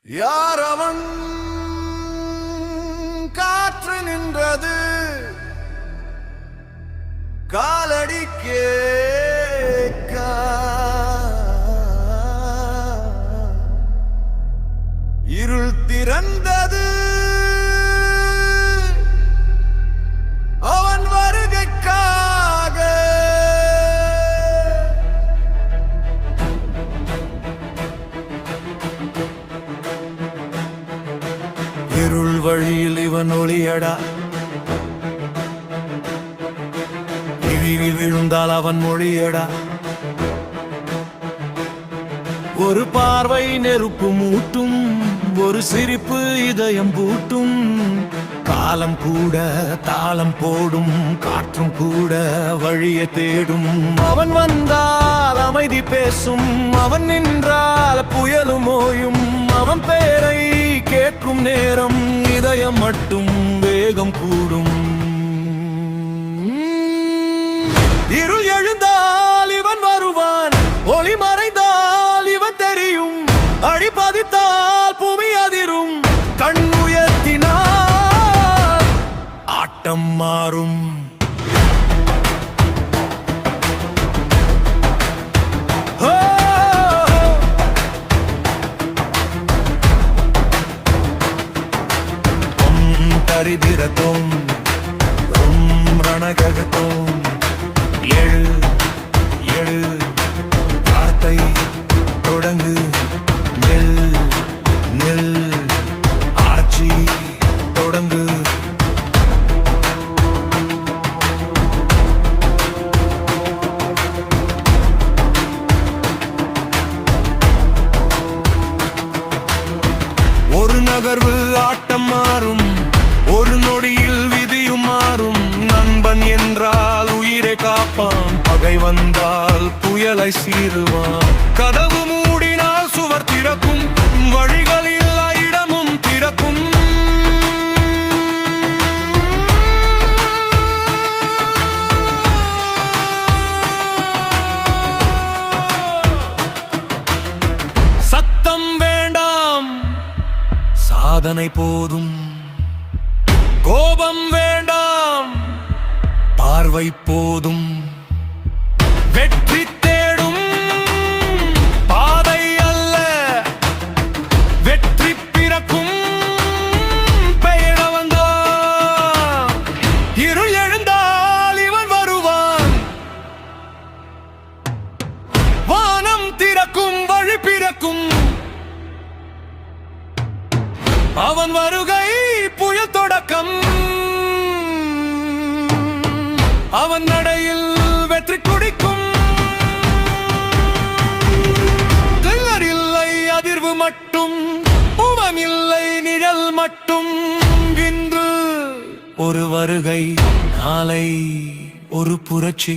யாரவன் காற்று நின்றது காலடி கேட்க இருள் திறந்தது அவன் வருகைக்காக இருள் வழியில் இவன் ஒளியடா இழிவில் விழுந்தால் அவன் மொழியடா ஒரு பார்வை நெருப்பு மூட்டும் ஒரு சிரிப்பு இதயம் பூட்டும் காலம் கூட தாளம் போடும் காற்றும் கூட வழியை தேடும் அவன் வந்தால் அமைதி பேசும் அவன் நின்றால் புயலும் ஓயும் அவன் பேரை கேட்கும் நேரம் இதயம் மட்டும் வேகம் கூடும் இருள் எழுந்தால் இவன் வருவான் ஒளி மறைந்தால் இவன் தெரியும் அடி பதித்தால் பூமி அதிரும் கண் உயர்த்தினால் ஆட்டம் மாறும் தரிதிரத்தோம் ரணகத்தோம் எழு எழு வார்த்தை தொடங்கு நெல் நெல் ஆட்சி தொடங்கு ஒரு நகர்வு ஆட்டம் மாறும் ஒரு நொடியில் விதியும் மாறும் நண்பன் என்றால் உயிரை காப்பான் பகை வந்தால் புயலை சீருவான் கதவு மூடினால் சுவர் திறக்கும் வழிகளில் இடமும் திறக்கும் சத்தம் வேண்டாம் சாதனை போதும் கோபம் வேண்டாம் பார்வை போதும் வெற்றி தேடும் பாதை அல்ல வெற்றி பிறக்கும் பெயர வந்தான் இருள் எழுந்தால் இவன் வருவான் வானம் திறக்கும் வழி பிறக்கும் அவன் வருகை புயல் தொடக்கம் அவன் நடையில் வெற்றி குடிக்கும் தில்லர் இல்லை அதிர்வு மட்டும் உவம் இல்லை நிழல் மட்டும் இன்று ஒரு வருகை நாளை ஒரு புரட்சி